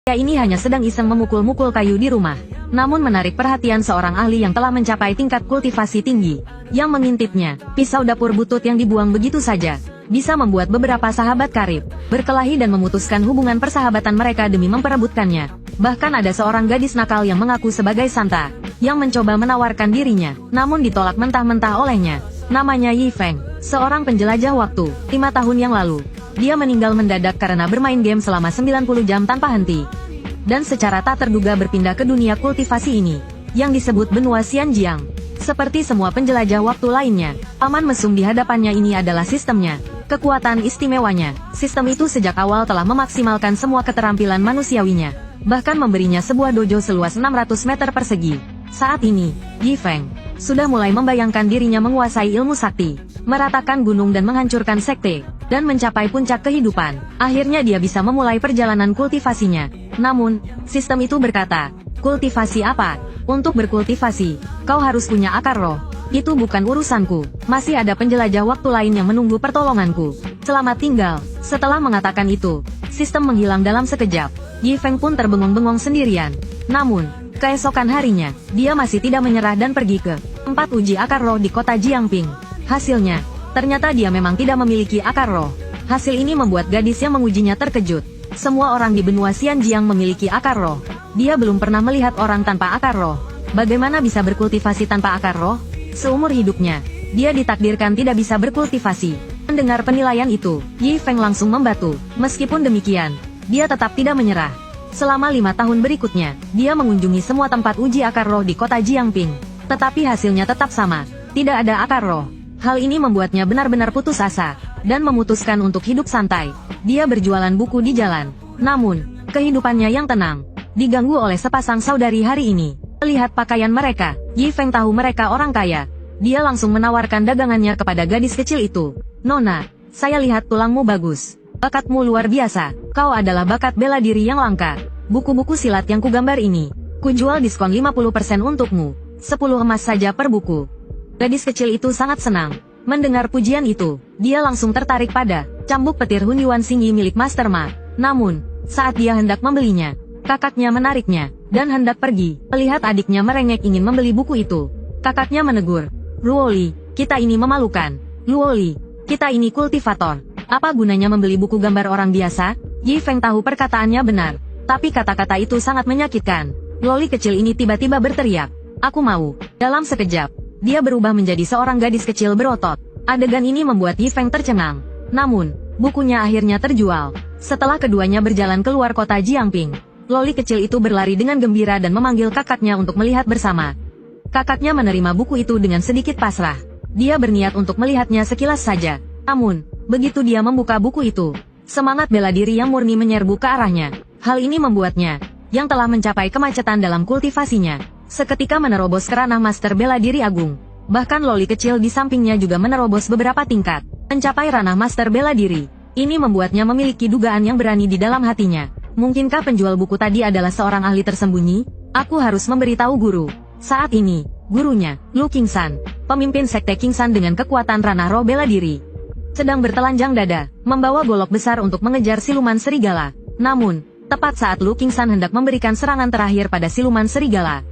Dia ini hanya sedang iseng memukul-mukul kayu di rumah. Namun menarik perhatian seorang ahli yang telah mencapai tingkat kultivasi tinggi. Yang mengintipnya, pisau dapur butut yang dibuang begitu saja, bisa membuat beberapa sahabat karib berkelahi dan memutuskan hubungan persahabatan mereka demi memperebutkannya. Bahkan ada seorang gadis nakal yang mengaku sebagai Santa, yang mencoba menawarkan dirinya, namun ditolak mentah-mentah olehnya. Namanya Yi Feng, seorang penjelajah waktu. 5 tahun yang lalu, dia meninggal mendadak karena bermain game selama 90 jam tanpa henti. Dan secara tak terduga berpindah ke dunia kultivasi ini, yang disebut benua Xianjiang. Seperti semua penjelajah waktu lainnya, paman mesum di hadapannya ini adalah sistemnya. Kekuatan istimewanya, sistem itu sejak awal telah memaksimalkan semua keterampilan manusiawinya, bahkan memberinya sebuah dojo seluas 600 meter persegi. Saat ini, Yi Feng sudah mulai membayangkan dirinya menguasai ilmu sakti, meratakan gunung dan menghancurkan sekte, dan mencapai puncak kehidupan. Akhirnya dia bisa memulai perjalanan kultivasinya. Namun, sistem itu berkata, kultivasi apa? Untuk berkultivasi, kau harus punya akar roh. Itu bukan urusanku. Masih ada penjelajah waktu lain yang menunggu pertolonganku. Selamat tinggal. Setelah mengatakan itu, sistem menghilang dalam sekejap. Yi Feng pun terbengong-bengong sendirian. Namun, keesokan harinya, dia masih tidak menyerah dan pergi ke tempat uji akar roh di kota Jiangping. Hasilnya, ternyata dia memang tidak memiliki akar roh. Hasil ini membuat gadis yang mengujinya terkejut. Semua orang di benua Xianjiang memiliki akar roh. Dia belum pernah melihat orang tanpa akar roh. Bagaimana bisa berkultivasi tanpa akar roh? Seumur hidupnya, dia ditakdirkan tidak bisa berkultivasi. Mendengar penilaian itu, Yi Feng langsung membatu. Meskipun demikian, dia tetap tidak menyerah. Selama 5 tahun berikutnya, dia mengunjungi semua tempat uji akar roh di kota Jiangping. Tetapi hasilnya tetap sama, tidak ada akar roh. Hal ini membuatnya benar-benar putus asa, dan memutuskan untuk hidup santai. Dia berjualan buku di jalan. Namun, kehidupannya yang tenang diganggu oleh sepasang saudari hari ini. Melihat pakaian mereka, Yi Feng tahu mereka orang kaya. Dia langsung menawarkan dagangannya kepada gadis kecil itu. Nona, saya lihat tulangmu bagus. Bakatmu luar biasa. Kau adalah bakat bela diri yang langka. Buku-buku silat yang kugambar ini, kujual diskon 50% untukmu. 10 emas saja per buku. Gadis kecil itu sangat senang. Mendengar pujian itu, dia langsung tertarik pada cambuk petir Hun Yuan Xingyi milik Master Ma. Namun, saat dia hendak membelinya, kakaknya menariknya, dan hendak pergi. Melihat adiknya merengek ingin membeli buku itu, kakaknya menegur. Luoli, kita ini memalukan. Luoli, kita ini kultivator. Apa gunanya membeli buku gambar orang biasa? Yi Feng tahu perkataannya benar, tapi kata-kata itu sangat menyakitkan. Loli kecil ini tiba-tiba berteriak, aku mau. Dalam sekejap, dia berubah menjadi seorang gadis kecil berotot. Adegan ini membuat Yi Feng tercengang. Namun, bukunya akhirnya terjual. Setelah keduanya berjalan keluar kota Jiangping, Loli kecil itu berlari dengan gembira dan memanggil kakaknya untuk melihat bersama. Kakaknya menerima buku itu dengan sedikit pasrah. Dia berniat untuk melihatnya sekilas saja. Namun, begitu dia membuka buku itu, semangat bela diri yang murni menyerbu ke arahnya. Hal ini membuatnya, yang telah mencapai kemacetan dalam kultivasinya, seketika menerobos ke ranah Master Bela Diri Agung. Bahkan Loli kecil di sampingnya juga menerobos beberapa tingkat, mencapai ranah Master Bela Diri. Ini membuatnya memiliki dugaan yang berani di dalam hatinya. Mungkinkah penjual buku tadi adalah seorang ahli tersembunyi? Aku harus memberitahu guru. Saat ini, gurunya, Lu Qingsan, pemimpin sekte Qingsan dengan kekuatan ranah roh bela diri, sedang bertelanjang dada, membawa golok besar untuk mengejar siluman serigala. Namun, tepat saat Lu Qingsan hendak memberikan serangan terakhir pada siluman serigala,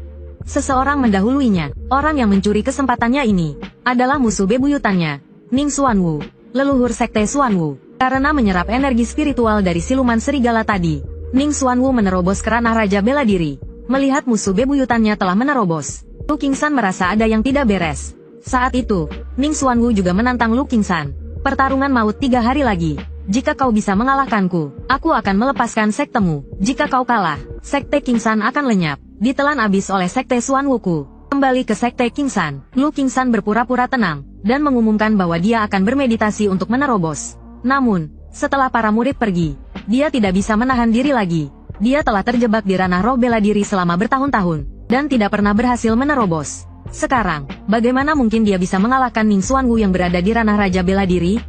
seseorang mendahuluinya. Orang yang mencuri kesempatannya ini adalah musuh bebuyutannya, Ning Xuanwu, leluhur sekte Xuanwu. Karena menyerap energi spiritual dari siluman serigala tadi, Ning Xuanwu menerobos ke ranah Raja Bela Diri. Melihat musuh bebuyutannya telah menerobos, Lu Qingsan merasa ada yang tidak beres. Saat itu, Ning Xuanwu juga menantang Lu Qingsan. Pertarungan maut 3 hari lagi. Jika kau bisa mengalahkanku, aku akan melepaskan sektemu. Jika kau kalah, sekte Qingsan akan lenyap, ditelan abis oleh sekte Xuanwuku. Kembali ke sekte Qingsan, Lu Qingsan berpura-pura tenang, dan mengumumkan bahwa dia akan bermeditasi untuk menerobos. Namun, setelah para murid pergi, dia tidak bisa menahan diri lagi. Dia telah terjebak di ranah roh bela diri selama bertahun-tahun, dan tidak pernah berhasil menerobos. Sekarang, bagaimana mungkin dia bisa mengalahkan Ning Xuanwu yang berada di ranah Raja Bela Diri?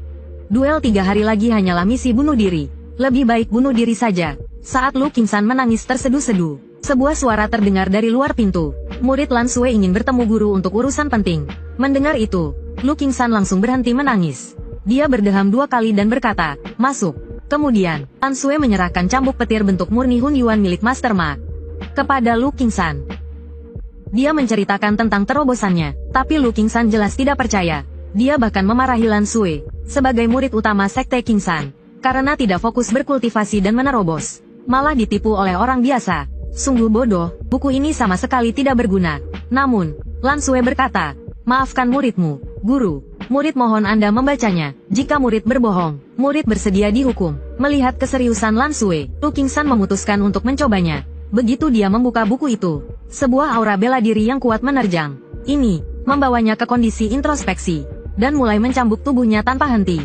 Duel 3 hari lagi hanyalah misi bunuh diri. Lebih baik bunuh diri saja. Saat Lu Qingsan menangis terseduh-seduh, sebuah suara terdengar dari luar pintu. Murid Lan Sui ingin bertemu guru untuk urusan penting. Mendengar itu, Lu Qingsan langsung berhenti menangis. Dia berdeham 2 kali dan berkata, masuk. Kemudian, Lan Sui menyerahkan cambuk petir bentuk murni Hun Yuan milik Master Ma kepada Lu Qingsan. Dia menceritakan tentang terobosannya, tapi Lu Qingsan jelas tidak percaya. Dia bahkan memarahi Lan Sui sebagai murid utama Sekte Qingsan karena tidak fokus berkultivasi dan menerobos, malah ditipu oleh orang biasa. Sungguh bodoh, buku ini sama sekali tidak berguna. Namun, Lan Sui berkata, maafkan muridmu, guru. Murid mohon Anda membacanya. Jika murid berbohong, murid bersedia dihukum. Melihat keseriusan Lan Sui, Lu Qingsan memutuskan untuk mencobanya. Begitu dia membuka buku itu, sebuah aura bela diri yang kuat menerjang. Ini membawanya ke kondisi introspeksi dan mulai mencambuk tubuhnya tanpa henti.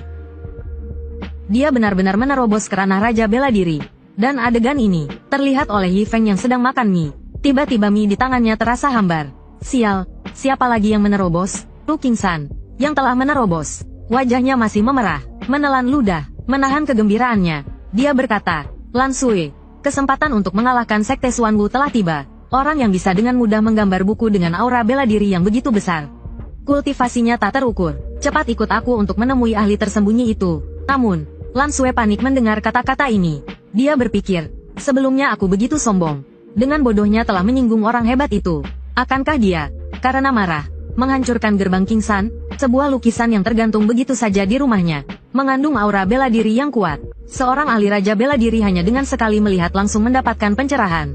Dia benar-benar menerobos ke ranah Raja Bela Diri. Dan adegan ini terlihat oleh Yi Feng yang sedang makan mie. Tiba-tiba mie di tangannya terasa hambar. Sial, siapa lagi yang menerobos? Lu Qingsan yang telah menerobos. Wajahnya masih memerah, menelan ludah, menahan kegembiraannya. Dia berkata, Lan Sui, kesempatan untuk mengalahkan Sekte Xuanwu telah tiba. Orang yang bisa dengan mudah menggambar buku dengan aura bela diri yang begitu besar. Kultivasinya tak terukur. Cepat ikut aku untuk menemui ahli tersembunyi itu. Namun, Lan Sui panik mendengar kata-kata ini. Dia berpikir, sebelumnya aku begitu sombong. Dengan bodohnya telah menyinggung orang hebat itu. Akankah dia, karena marah, menghancurkan gerbang Qingsan, sebuah lukisan yang tergantung begitu saja di rumahnya, mengandung aura bela diri yang kuat. Seorang ahli Raja Bela Diri hanya dengan sekali melihat langsung mendapatkan pencerahan.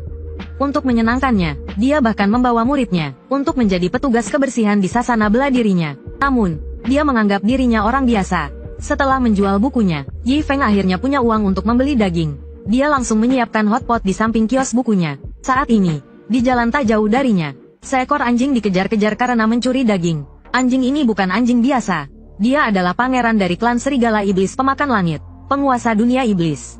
Untuk menyenangkannya, dia bahkan membawa muridnya untuk menjadi petugas kebersihan di sasana bela dirinya. Namun, dia menganggap dirinya orang biasa. Setelah menjual bukunya, Yi Feng akhirnya punya uang untuk membeli daging. Dia langsung menyiapkan hotpot di samping kios bukunya. Saat ini, di jalan tak jauh darinya, seekor anjing dikejar-kejar karena mencuri daging. Anjing ini bukan anjing biasa. Dia adalah pangeran dari klan Serigala Iblis Pemakan Langit, penguasa dunia iblis.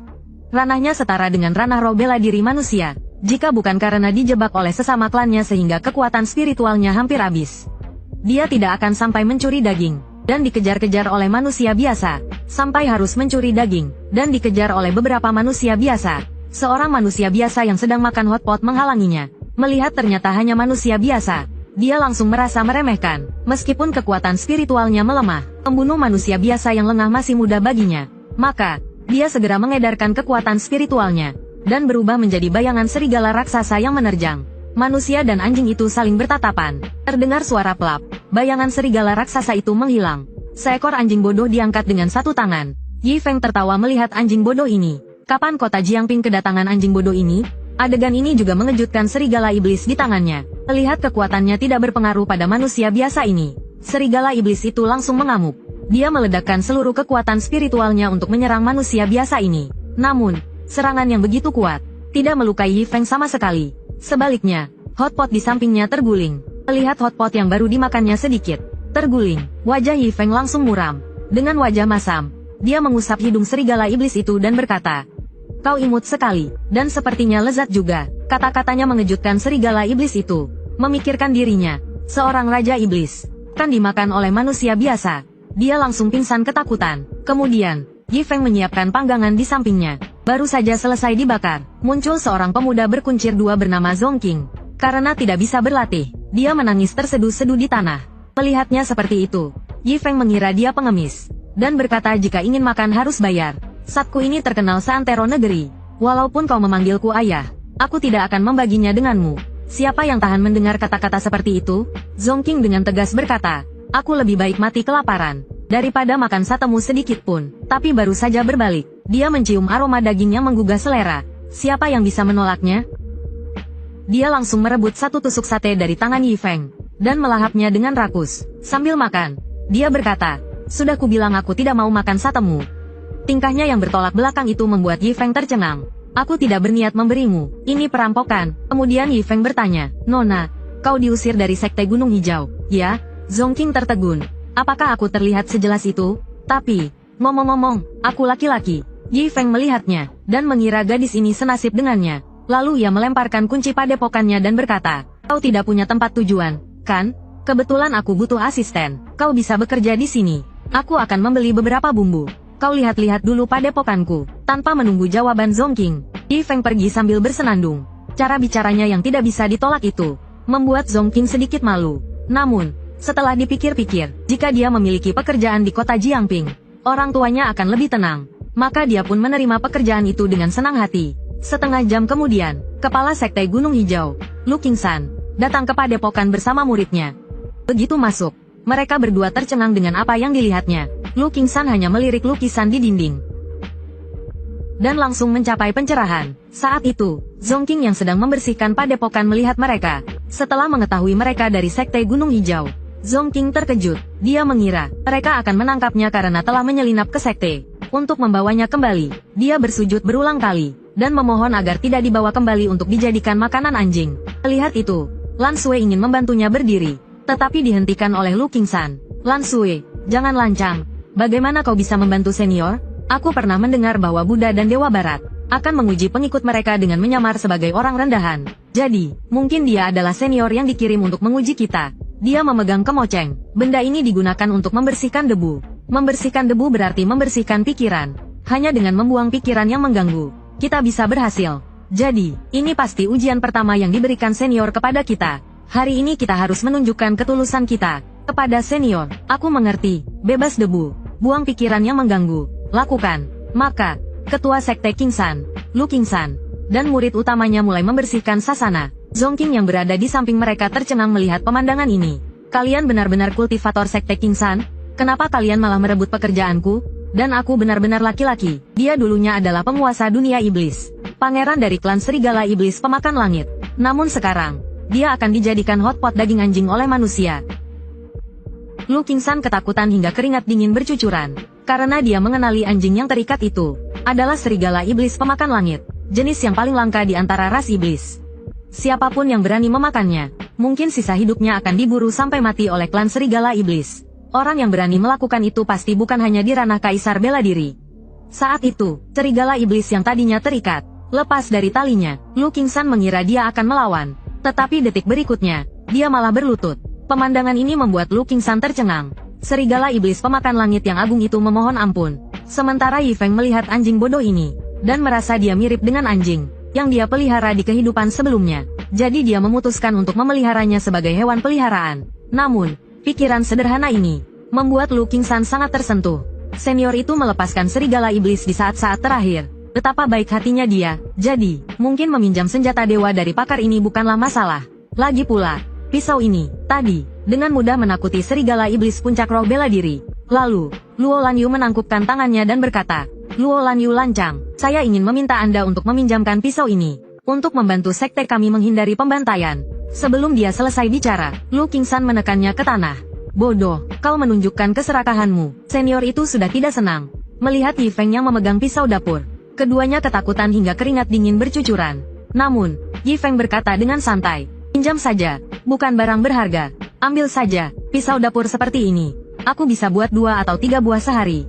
Ranahnya setara dengan ranah roh bela diri manusia. Jika bukan karena dijebak oleh sesama klannya sehingga kekuatan spiritualnya hampir habis, dia tidak akan sampai mencuri daging dan dikejar-kejar oleh manusia biasa. Sampai harus mencuri daging dan dikejar oleh beberapa manusia biasa. Seorang manusia biasa yang sedang makan hotpot menghalanginya. Melihat ternyata hanya manusia biasa, dia langsung merasa meremehkan. Meskipun kekuatan spiritualnya melemah, membunuh manusia biasa yang lengah masih mudah baginya. Maka, dia segera mengedarkan kekuatan spiritualnya dan berubah menjadi bayangan serigala raksasa yang menerjang. Manusia dan anjing itu saling bertatapan. Terdengar suara plap. Bayangan serigala raksasa itu menghilang. Seekor anjing bodoh diangkat dengan satu tangan. Yi Feng tertawa melihat anjing bodoh ini. Kapan kota Jiangping kedatangan anjing bodoh ini? Adegan ini juga mengejutkan serigala iblis di tangannya. Melihat kekuatannya tidak berpengaruh pada manusia biasa ini, serigala iblis itu langsung mengamuk. Dia meledakkan seluruh kekuatan spiritualnya untuk menyerang manusia biasa ini. Namun, serangan yang begitu kuat tidak melukai Yi Feng sama sekali. Sebaliknya, hotpot di sampingnya terguling. Melihat hotpot yang baru dimakannya sedikit terguling, wajah Yi Feng langsung muram. Dengan wajah masam, dia mengusap hidung serigala iblis itu dan berkata, "Kau imut sekali, dan sepertinya lezat juga." Kata-katanya mengejutkan serigala iblis itu. Memikirkan dirinya, seorang raja iblis, kan dimakan oleh manusia biasa. Dia langsung pingsan ketakutan. Kemudian, Yi Feng menyiapkan panggangan di sampingnya. Baru saja selesai dibakar, muncul seorang pemuda berkuncir dua bernama Zong Qing. Karena tidak bisa berlatih, dia menangis terseduh-seduh di tanah. Melihatnya seperti itu, Yi Feng mengira dia pengemis, dan berkata jika ingin makan harus bayar. Satku ini terkenal seantero negeri. Walaupun kau memanggilku ayah, aku tidak akan membaginya denganmu. Siapa yang tahan mendengar kata-kata seperti itu? Zong Qing dengan tegas berkata, aku lebih baik mati kelaparan daripada makan satemu sedikit pun. Tapi baru saja berbalik, dia mencium aroma daging yang menggugah selera. Siapa yang bisa menolaknya? Dia langsung merebut satu tusuk sate dari tangan Yi Feng dan melahapnya dengan rakus. Sambil makan, dia berkata, sudah kubilang aku tidak mau makan satemu. Tingkahnya yang bertolak belakang itu membuat Yi Feng tercengang. Aku tidak berniat memberimu, ini perampokan. Kemudian Yi Feng bertanya, Nona, kau diusir dari Sekte Gunung Hijau, ya? Zong Qing tertegun. Apakah aku terlihat sejelas itu? Tapi, ngomong-ngomong, aku laki-laki. Yi Feng melihatnya, dan mengira gadis ini senasib dengannya. Lalu ia melemparkan kunci padepokannya dan berkata, kau tidak punya tempat tujuan, kan? Kebetulan aku butuh asisten. Kau bisa bekerja di sini. Aku akan membeli beberapa bumbu. Kau lihat-lihat dulu padepokanku. Tanpa menunggu jawaban Zong Qing, Yi Feng pergi sambil bersenandung. Cara bicaranya yang tidak bisa ditolak itu membuat Zong Qing sedikit malu. Namun, setelah dipikir-pikir, jika dia memiliki pekerjaan di kota Jiangping, orang tuanya akan lebih tenang. Maka dia pun menerima pekerjaan itu dengan senang hati. Setengah jam kemudian, kepala sekte Gunung Hijau, Lu Qingsan, datang ke padepokan bersama muridnya. Begitu masuk, mereka berdua tercengang dengan apa yang dilihatnya. Lu Qingsan hanya melirik lukisan di dinding dan langsung mencapai pencerahan. Saat itu, Zongking yang sedang membersihkan padepokan melihat mereka. Setelah mengetahui mereka dari sekte Gunung Hijau, Zongking terkejut. Dia mengira mereka akan menangkapnya karena telah menyelinap ke sekte. Untuk membawanya kembali, dia bersujud berulang kali dan memohon agar tidak dibawa kembali untuk dijadikan makanan anjing. Melihat itu, Lan Sui ingin membantunya berdiri, tetapi dihentikan oleh Lu Qingsan. Lan Sui, jangan lancang. Bagaimana kau bisa membantu senior? Aku pernah mendengar bahwa Buddha dan Dewa Barat akan menguji pengikut mereka dengan menyamar sebagai orang rendahan. Jadi, mungkin dia adalah senior yang dikirim untuk menguji kita. Dia memegang kemoceng. Benda ini digunakan untuk membersihkan debu. Membersihkan debu berarti membersihkan pikiran. Hanya dengan membuang pikiran yang mengganggu, kita bisa berhasil. Jadi, ini pasti ujian pertama yang diberikan senior kepada kita. Hari ini kita harus menunjukkan ketulusan kita kepada senior. Aku mengerti, bebas debu, buang pikiran yang mengganggu. Lakukan. Maka, ketua sekte Qingsan, Lu Qingsan, dan murid utamanya mulai membersihkan sasana. Zongking yang berada di samping mereka tercengang melihat pemandangan ini. Kalian benar-benar kultivator sekte Qingsan? Kenapa kalian malah merebut pekerjaanku? Dan aku benar-benar laki-laki. Dia dulunya adalah penguasa dunia iblis. Pangeran dari klan serigala iblis pemakan langit. Namun sekarang, dia akan dijadikan hotpot daging anjing oleh manusia. Lu Qingsan ketakutan hingga keringat dingin bercucuran. Karena dia mengenali anjing yang terikat itu adalah serigala iblis pemakan langit, jenis yang paling langka di antara ras iblis. Siapapun yang berani memakannya, mungkin sisa hidupnya akan diburu sampai mati oleh klan serigala iblis. Orang yang berani melakukan itu pasti bukan hanya di ranah kaisar bela diri. Saat itu, serigala iblis yang tadinya terikat, lepas dari talinya. Lu Qingsan mengira dia akan melawan. Tetapi detik berikutnya, dia malah berlutut. Pemandangan ini membuat Lu Qingsan tercengang. Serigala iblis pemakan langit yang agung itu memohon ampun. Sementara Yi Feng melihat anjing bodoh ini, dan merasa dia mirip dengan anjing yang dia pelihara di kehidupan sebelumnya. Jadi dia memutuskan untuk memeliharanya sebagai hewan peliharaan. Namun, pikiran sederhana ini membuat Lu Qingsan sangat tersentuh. Senior itu melepaskan serigala iblis di saat-saat terakhir. Betapa baik hatinya dia. Jadi, mungkin meminjam senjata dewa dari pakar ini bukanlah masalah. Lagi pula, pisau ini, tadi, dengan mudah menakuti serigala iblis puncak roh bela diri. Lalu, Luo Lanyu menangkupkan tangannya dan berkata, Luo Lanyu lancang, saya ingin meminta Anda untuk meminjamkan pisau ini, untuk membantu sekte kami menghindari pembantaian. Sebelum dia selesai bicara, Lu Qingsan menekannya ke tanah. Bodoh, kau menunjukkan keserakahanmu. Senior itu sudah tidak senang melihat Yi Feng yang memegang pisau dapur. Keduanya ketakutan hingga keringat dingin bercucuran. Namun, Yi Feng berkata dengan santai, pinjam saja, bukan barang berharga. Ambil saja, pisau dapur seperti ini. Aku bisa buat 2 atau 3 buah sehari.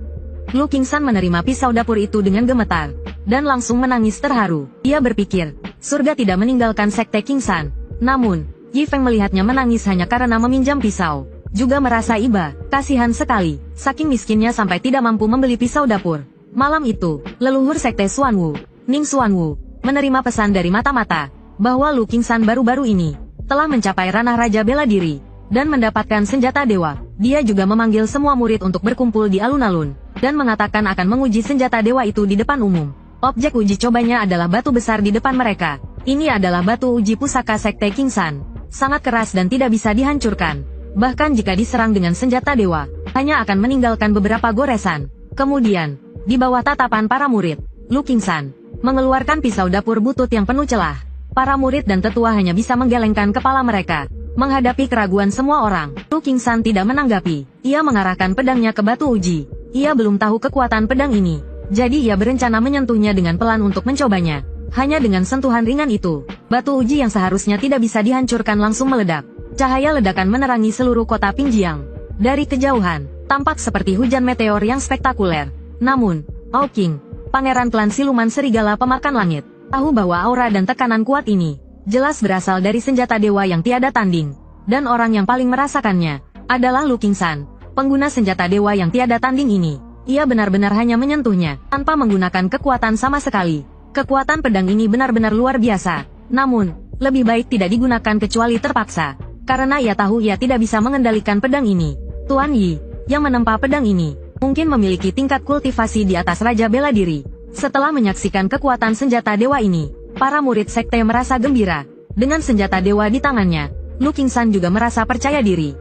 Lu Qingsan menerima pisau dapur itu dengan gemetar, dan langsung menangis terharu. Dia berpikir, surga tidak meninggalkan sekte Qingsan. Namun, Yi Feng melihatnya menangis hanya karena meminjam pisau. Juga merasa iba, kasihan sekali, saking miskinnya sampai tidak mampu membeli pisau dapur. Malam itu, leluhur sekte Xuanwu, Ning Xuanwu, menerima pesan dari mata-mata, bahwa Lu Qingsan baru-baru ini telah mencapai ranah Raja Bela Diri, dan mendapatkan senjata dewa. Dia juga memanggil semua murid untuk berkumpul di alun-alun, dan mengatakan akan menguji senjata dewa itu di depan umum. Objek uji cobanya adalah batu besar di depan mereka. Ini adalah batu uji pusaka sekte Qingsan. Sangat keras dan tidak bisa dihancurkan. Bahkan jika diserang dengan senjata dewa, hanya akan meninggalkan beberapa goresan. Kemudian, di bawah tatapan para murid, Lu Qingsan mengeluarkan pisau dapur butut yang penuh celah. Para murid dan tetua hanya bisa menggelengkan kepala mereka. Menghadapi keraguan semua orang, Lu Qingsan tidak menanggapi. Ia mengarahkan pedangnya ke batu uji. Ia belum tahu kekuatan pedang ini. Jadi ia berencana menyentuhnya dengan pelan untuk mencobanya. Hanya dengan sentuhan ringan itu, batu uji yang seharusnya tidak bisa dihancurkan langsung meledak. Cahaya ledakan menerangi seluruh kota Pingjiang. Dari kejauhan, tampak seperti hujan meteor yang spektakuler. Namun, Ao Qing, pangeran klan siluman serigala pemakan langit, tahu bahwa aura dan tekanan kuat ini jelas berasal dari senjata dewa yang tiada tanding. Dan orang yang paling merasakannya adalah Lu Qingsan, pengguna senjata dewa yang tiada tanding ini. Ia benar-benar hanya menyentuhnya, tanpa menggunakan kekuatan sama sekali. Kekuatan pedang ini benar-benar luar biasa. Namun, lebih baik tidak digunakan kecuali terpaksa. Karena ia tahu ia tidak bisa mengendalikan pedang ini. Tuan Yi, yang menempa pedang ini, mungkin memiliki tingkat kultivasi di atas Raja Bela Diri. Setelah menyaksikan kekuatan senjata dewa ini, para murid sekte merasa gembira. Dengan senjata dewa di tangannya, Lu Qingsan juga merasa percaya diri.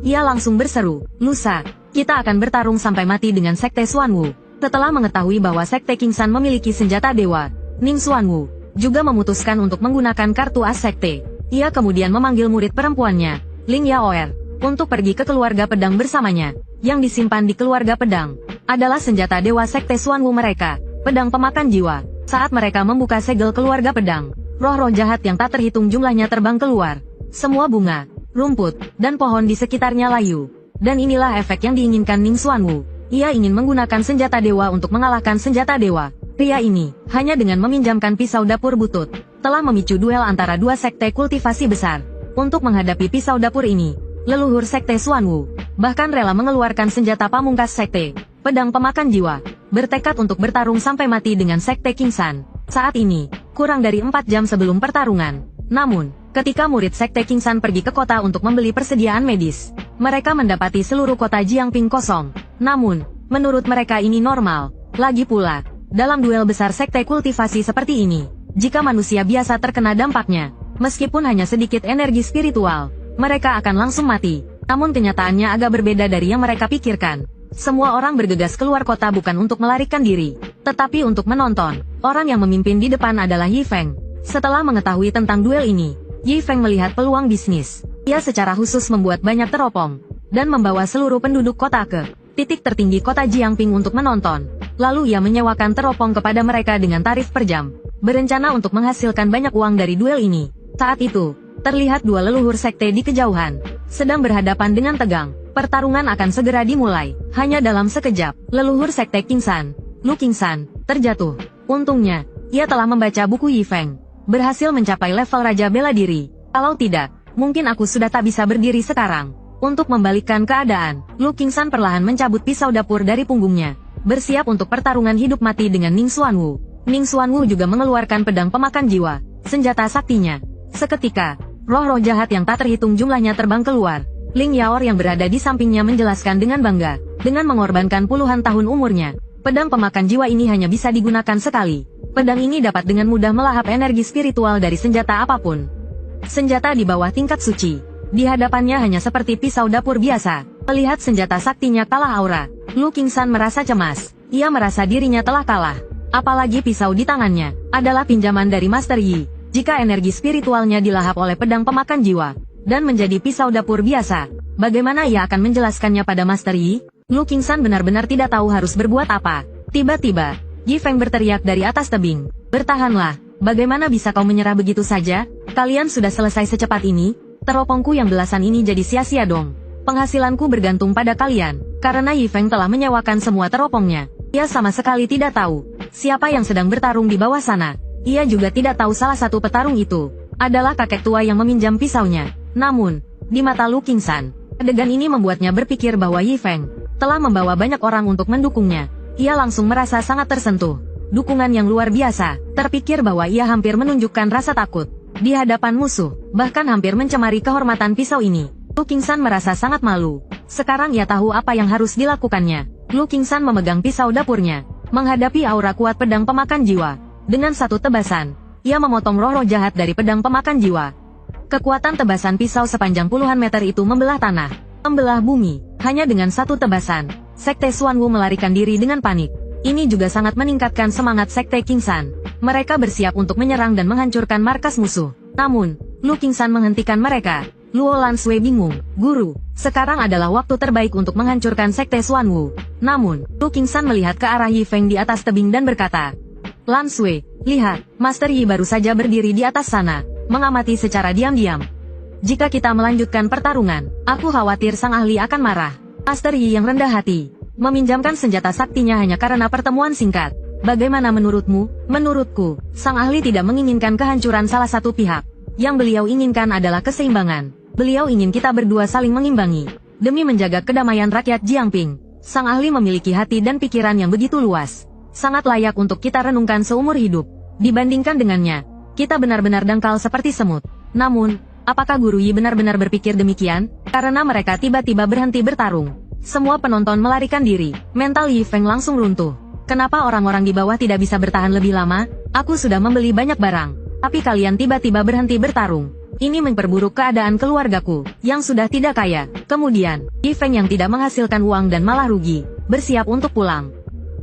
Ia langsung berseru, "Lusa, kita akan bertarung sampai mati dengan sekte Xuanwu." Setelah mengetahui bahwa sekte Qingsan memiliki senjata dewa, Ning Xuanwu juga memutuskan untuk menggunakan kartu as sekte. Ia kemudian memanggil murid perempuannya, Ling Yaoer, untuk pergi ke keluarga pedang bersamanya. Yang disimpan di keluarga pedang adalah senjata dewa sekte Xuanwu mereka, pedang pemakan jiwa. Saat mereka membuka segel keluarga pedang, roh-roh jahat yang tak terhitung jumlahnya terbang keluar. Semua bunga, rumput, dan pohon di sekitarnya layu. Dan inilah efek yang diinginkan Ning Xuanwu. Ia ingin menggunakan senjata dewa untuk mengalahkan senjata dewa. Pria ini, hanya dengan meminjamkan pisau dapur butut, telah memicu duel antara dua sekte kultivasi besar. Untuk menghadapi pisau dapur ini, leluhur sekte Xuanwu bahkan rela mengeluarkan senjata pamungkas sekte, pedang pemakan jiwa, bertekad untuk bertarung sampai mati dengan sekte Qingsan. Saat ini, kurang dari 4 jam sebelum pertarungan. Namun, ketika murid sekte Qingsan pergi ke kota untuk membeli persediaan medis, mereka mendapati seluruh kota Jiangping kosong. Namun, menurut mereka ini normal. Lagi pula, dalam duel besar sekte kultivasi seperti ini, jika manusia biasa terkena dampaknya, meskipun hanya sedikit energi spiritual, mereka akan langsung mati. Namun kenyataannya agak berbeda dari yang mereka pikirkan. Semua orang bergegas keluar kota bukan untuk melarikan diri, tetapi untuk menonton. Orang yang memimpin di depan adalah Yi Feng. Setelah mengetahui tentang duel ini, Yi Feng melihat peluang bisnis. Ia secara khusus membuat banyak teropong, dan membawa seluruh penduduk kota ke titik tertinggi kota Jiangping untuk menonton. Lalu ia menyewakan teropong kepada mereka dengan tarif per jam, berencana untuk menghasilkan banyak uang dari duel ini. Saat itu, terlihat dua leluhur sekte di kejauhan, sedang berhadapan dengan tegang. Pertarungan akan segera dimulai. Hanya dalam sekejap, leluhur sekte Qingsan, Lu Qingsan, terjatuh. Untungnya, ia telah membaca buku Yi Feng, berhasil mencapai level Raja Bela Diri. Kalau tidak, mungkin aku sudah tak bisa berdiri sekarang. Untuk membalikkan keadaan, Lu Qingsan perlahan mencabut pisau dapur dari punggungnya, bersiap untuk pertarungan hidup mati dengan Ning Xuanwu. Ning Xuanwu juga mengeluarkan pedang pemakan jiwa, senjata saktinya. Seketika, roh-roh jahat yang tak terhitung jumlahnya terbang keluar. Ling Yaoer yang berada di sampingnya menjelaskan dengan bangga, dengan mengorbankan puluhan tahun umurnya, pedang pemakan jiwa ini hanya bisa digunakan sekali. Pedang ini dapat dengan mudah melahap energi spiritual dari senjata apapun. Senjata di bawah tingkat suci, di hadapannya hanya seperti pisau dapur biasa. Melihat senjata saktinya kalah aura, Lu Qingsan merasa cemas. Ia merasa dirinya telah kalah. Apalagi pisau di tangannya adalah pinjaman dari Master Yi. Jika energi spiritualnya dilahap oleh pedang pemakan jiwa dan menjadi pisau dapur biasa, bagaimana ia akan menjelaskannya pada Master Yi? Lu Qingsan benar-benar tidak tahu harus berbuat apa. Tiba-tiba, Yi Feng berteriak dari atas tebing, "Bertahanlah, bagaimana bisa kau menyerah begitu saja? Kalian sudah selesai secepat ini? Teropongku yang belasan ini jadi sia-sia dong. Penghasilanku bergantung pada kalian." Karena Yi Feng telah menyewakan semua teropongnya, ia sama sekali tidak tahu siapa yang sedang bertarung di bawah sana. Ia juga tidak tahu salah satu petarung itu adalah kakek tua yang meminjam pisaunya. Namun, di mata Lu Qingsan, adegan ini membuatnya berpikir bahwa Yi Feng telah membawa banyak orang untuk mendukungnya. Ia langsung merasa sangat tersentuh. Dukungan yang luar biasa. Terpikir bahwa ia hampir menunjukkan rasa takut di hadapan musuh, bahkan hampir mencemari kehormatan pisau ini. Lu Qingsan merasa sangat malu. Sekarang ia tahu apa yang harus dilakukannya. Lu Qingsan memegang pisau dapurnya, menghadapi aura kuat pedang pemakan jiwa. Dengan satu tebasan, ia memotong roh-roh jahat dari pedang pemakan jiwa. Kekuatan tebasan pisau sepanjang puluhan meter itu membelah tanah, membelah bumi. Hanya dengan satu tebasan, sekte Xuanwu melarikan diri dengan panik. Ini juga sangat meningkatkan semangat sekte Qingsan. Mereka bersiap untuk menyerang dan menghancurkan markas musuh. Namun, Lu Qingsan menghentikan mereka. Luo Lansui bingung, "Guru, sekarang adalah waktu terbaik untuk menghancurkan sekte Xuanwu." Namun, Lu Qingsan melihat ke arah Yi Feng di atas tebing dan berkata, "Lansui, lihat, Master Yi baru saja berdiri di atas sana, mengamati secara diam-diam. Jika kita melanjutkan pertarungan, aku khawatir sang ahli akan marah." Master Yi yang rendah hati, meminjamkan senjata saktinya hanya karena pertemuan singkat. Bagaimana menurutmu? Menurutku, sang ahli tidak menginginkan kehancuran salah satu pihak. Yang beliau inginkan adalah keseimbangan. Beliau ingin kita berdua saling mengimbangi, demi menjaga kedamaian rakyat Jiangping. Sang ahli memiliki hati dan pikiran yang begitu luas. Sangat layak untuk kita renungkan seumur hidup. Dibandingkan dengannya, kita benar-benar dangkal seperti semut. Namun, apakah Guru Yi benar-benar berpikir demikian? Karena mereka tiba-tiba berhenti bertarung. Semua penonton melarikan diri. Mental Yi Feng langsung runtuh. Kenapa orang-orang di bawah tidak bisa bertahan lebih lama? Aku sudah membeli banyak barang. Tapi kalian tiba-tiba berhenti bertarung. Ini memperburuk keadaan keluargaku, yang sudah tidak kaya. Kemudian, Yi Feng yang tidak menghasilkan uang dan malah rugi, bersiap untuk pulang.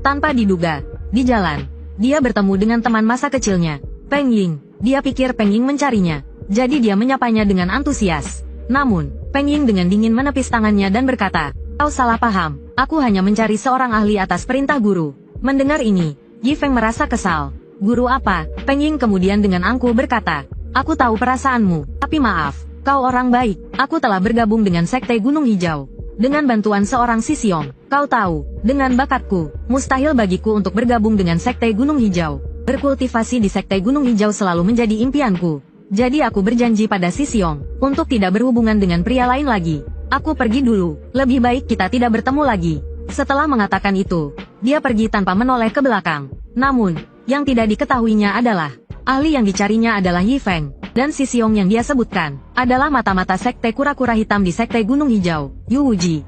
Tanpa diduga, di jalan, dia bertemu dengan teman masa kecilnya, Peng Ying. Dia pikir Peng Ying mencarinya, jadi dia menyapanya dengan antusias. Namun, Peng Ying dengan dingin menepis tangannya dan berkata, "Kau salah paham, aku hanya mencari seorang ahli atas perintah guru." Mendengar ini, Yi Feng merasa kesal. "Guru apa?" Peng Ying kemudian dengan angkuh berkata, "Aku tahu perasaanmu, tapi maaf, kau orang baik. Aku telah bergabung dengan Sekte Gunung Hijau. Dengan bantuan seorang Sisiong, kau tahu, dengan bakatku, mustahil bagiku untuk bergabung dengan Sekte Gunung Hijau. Berkultivasi di Sekte Gunung Hijau selalu menjadi impianku. Jadi aku berjanji pada Sisiong, untuk tidak berhubungan dengan pria lain lagi. Aku pergi dulu, lebih baik kita tidak bertemu lagi." Setelah mengatakan itu, dia pergi tanpa menoleh ke belakang. Namun, yang tidak diketahuinya adalah, ahli yang dicarinya adalah Yi Feng, dan Sisiong yang dia sebutkan, adalah mata-mata Sekte Kura-Kura Hitam di Sekte Gunung Hijau, Yu Wuji.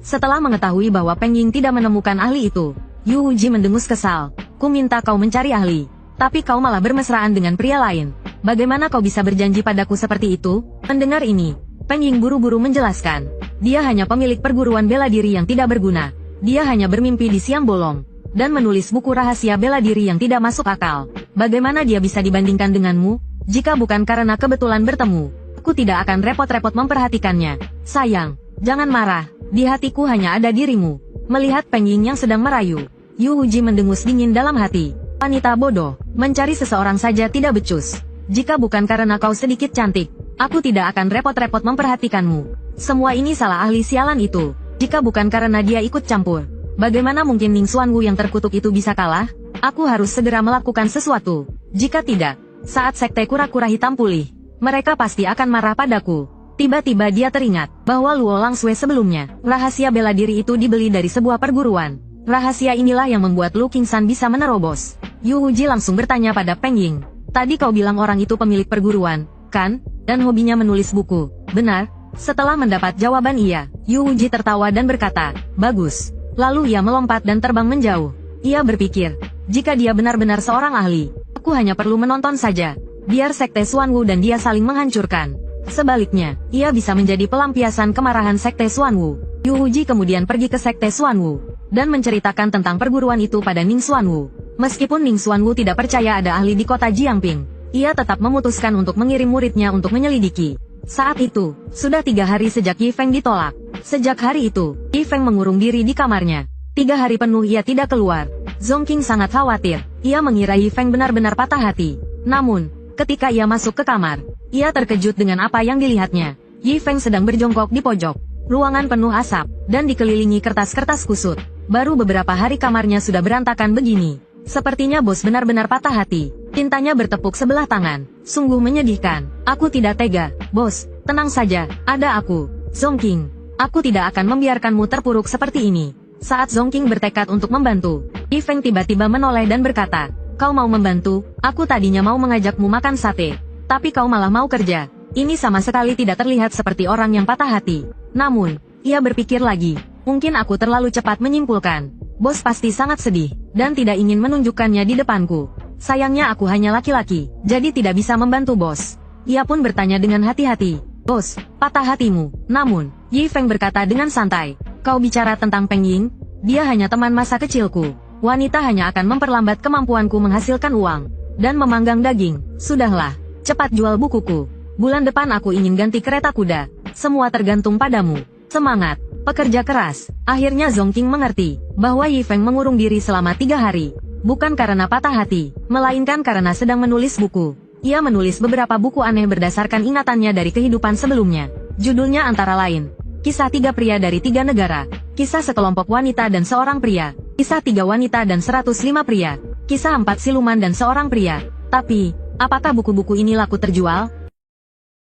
Setelah mengetahui bahwa Peng Ying tidak menemukan ahli itu, Yu Wuji mendengus kesal. "Ku minta kau mencari ahli, tapi kau malah bermesraan dengan pria lain. Bagaimana kau bisa berjanji padaku seperti itu?" Mendengar ini, Peng Ying buru-buru menjelaskan. Dia hanya pemilik perguruan bela diri yang tidak berguna. Dia hanya bermimpi di siang bolong, dan menulis buku rahasia bela diri yang tidak masuk akal. Bagaimana dia bisa dibandingkan denganmu? Jika bukan karena kebetulan bertemu, aku tidak akan repot-repot memperhatikannya. Sayang, jangan marah, di hatiku hanya ada dirimu. Melihat Peng Ying yang sedang merayu, Yu Wuji mendengus dingin dalam hati. Wanita bodoh, mencari seseorang saja tidak becus. Jika bukan karena kau sedikit cantik, aku tidak akan repot-repot memperhatikanmu. Semua ini salah ahli sialan itu. Jika bukan karena dia ikut campur, bagaimana mungkin Ning Xuanwu yang terkutuk itu bisa kalah? Aku harus segera melakukan sesuatu. Jika tidak, saat Sekte Kura-Kura Hitam pulih, mereka pasti akan marah padaku. Tiba-tiba dia teringat bahwa Luo Langsui sebelumnya, rahasia bela diri itu dibeli dari sebuah perguruan. Rahasia inilah yang membuat Lu Qingsan bisa menerobos. Yu Wuji langsung bertanya pada Peng Ying, "Tadi kau bilang orang itu pemilik perguruan, kan? Dan hobinya menulis buku, benar?" Setelah mendapat jawaban iya, Yu Wuji tertawa dan berkata, "Bagus." Lalu ia melompat dan terbang menjauh. Ia berpikir, jika dia benar-benar seorang ahli, aku hanya perlu menonton saja. Biar Sekte Xuanwu dan dia saling menghancurkan. Sebaliknya, ia bisa menjadi pelampiasan kemarahan Sekte Xuanwu. Yu Wuji kemudian pergi ke Sekte Xuanwu, dan menceritakan tentang perguruan itu pada Ning Xuanwu. Meskipun Ning Xuanwu tidak percaya ada ahli di kota Jiangping, ia tetap memutuskan untuk mengirim muridnya untuk menyelidiki. Saat itu, sudah 3 hari sejak Yi Feng ditolak. Sejak hari itu, Yi Feng mengurung diri di kamarnya. 3 hari penuh ia tidak keluar. Zongqing sangat khawatir. Ia mengira Yi Feng benar-benar patah hati. Namun, ketika ia masuk ke kamar, ia terkejut dengan apa yang dilihatnya. Yi Feng sedang berjongkok di pojok. Ruangan penuh asap, dan dikelilingi kertas-kertas kusut. Baru beberapa hari kamarnya sudah berantakan begini. Sepertinya bos benar-benar patah hati. Tintanya bertepuk sebelah tangan. Sungguh menyedihkan. Aku tidak tega. Bos, tenang saja, ada aku. Zongqing, aku tidak akan membiarkanmu terpuruk seperti ini. Saat Zongqing bertekad untuk membantu, Yi Feng tiba-tiba menoleh dan berkata, "Kau mau membantu? Aku tadinya mau mengajakmu makan sate. Tapi kau malah mau kerja. Ini sama sekali tidak terlihat seperti orang yang patah hati." Namun, ia berpikir lagi. Mungkin aku terlalu cepat menyimpulkan. Bos pasti sangat sedih, dan tidak ingin menunjukkannya di depanku. Sayangnya aku hanya laki-laki, jadi tidak bisa membantu bos. Ia pun bertanya dengan hati-hati, "Bos, patah hatimu." Namun, Yi Feng berkata dengan santai, "Kau bicara tentang Peng Ying? Dia hanya teman masa kecilku. Wanita hanya akan memperlambat kemampuanku menghasilkan uang, dan memanggang daging. Sudahlah, cepat jual bukuku. Bulan depan aku ingin ganti kereta kuda. Semua tergantung padamu. Semangat, pekerja keras." Akhirnya Zongqing mengerti, bahwa Yi Feng mengurung diri selama 3 hari. Bukan karena patah hati, melainkan karena sedang menulis buku. Ia menulis beberapa buku aneh berdasarkan ingatannya dari kehidupan sebelumnya. Judulnya antara lain, Kisah 3 Pria dari 3 Negara, Kisah Sekelompok Wanita dan Seorang Pria, Kisah 3 Wanita dan 105 Pria, Kisah 4 Siluman dan Seorang Pria. Tapi, apakah buku-buku ini laku terjual?